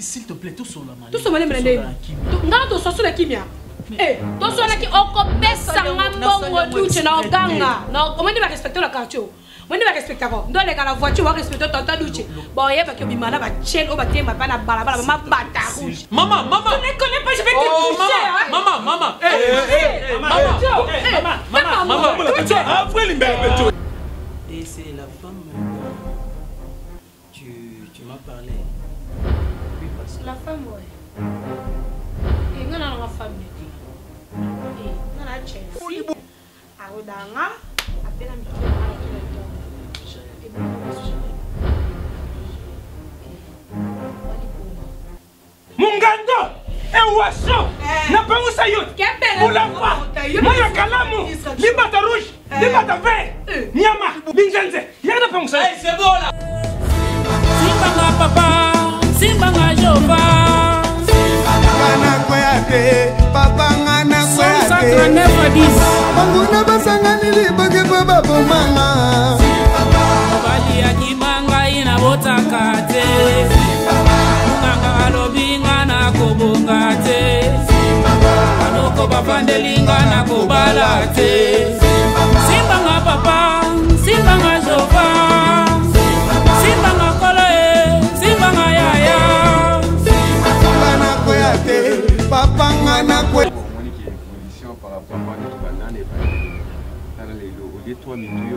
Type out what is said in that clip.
S'il te plaît, tout sur la main. Tout sur la main. Ngana to soso la kimia. Eh, to so la ki okopesa ngambongo duche na oganga. Na comment tu vas respecter la quartier? Moi ne va respecter quoi? Dans les la voiture va respecter tonton duche. Bon, il y a pas que bimana va chaîne au bâtiment va pas na balabala ma bata rouge. Maman, maman. Tu ne connais pas, je vais te toucher. Maman, maman. Maman. Et c'est la femme tu m'as parlé. Oui, parce que la femme ouais. Et ngana na femme. Eh, ngana Chelsea. Arodanga, appelle un Mungando Ewaso na pangusa yote Mulafa Moya kalamu Libata rouge Libata vert Nyama Binjenze Yana pangusa C'est bon là. Simbanga papa Simbanga Jova Simbanga kweyate Papa ngana kweyate 139 Banguna basangani libage baba bomanga Obali ya kimanga inabotakate Munganga alobinga na kobongate Anoko bafandelinga na kobalate Simbanga papa Simbanga Jova Simbanga kole Simbanga yaya Simbanga kweyate Papa ngana kweyate par rapport à une banane et les 3 minutes.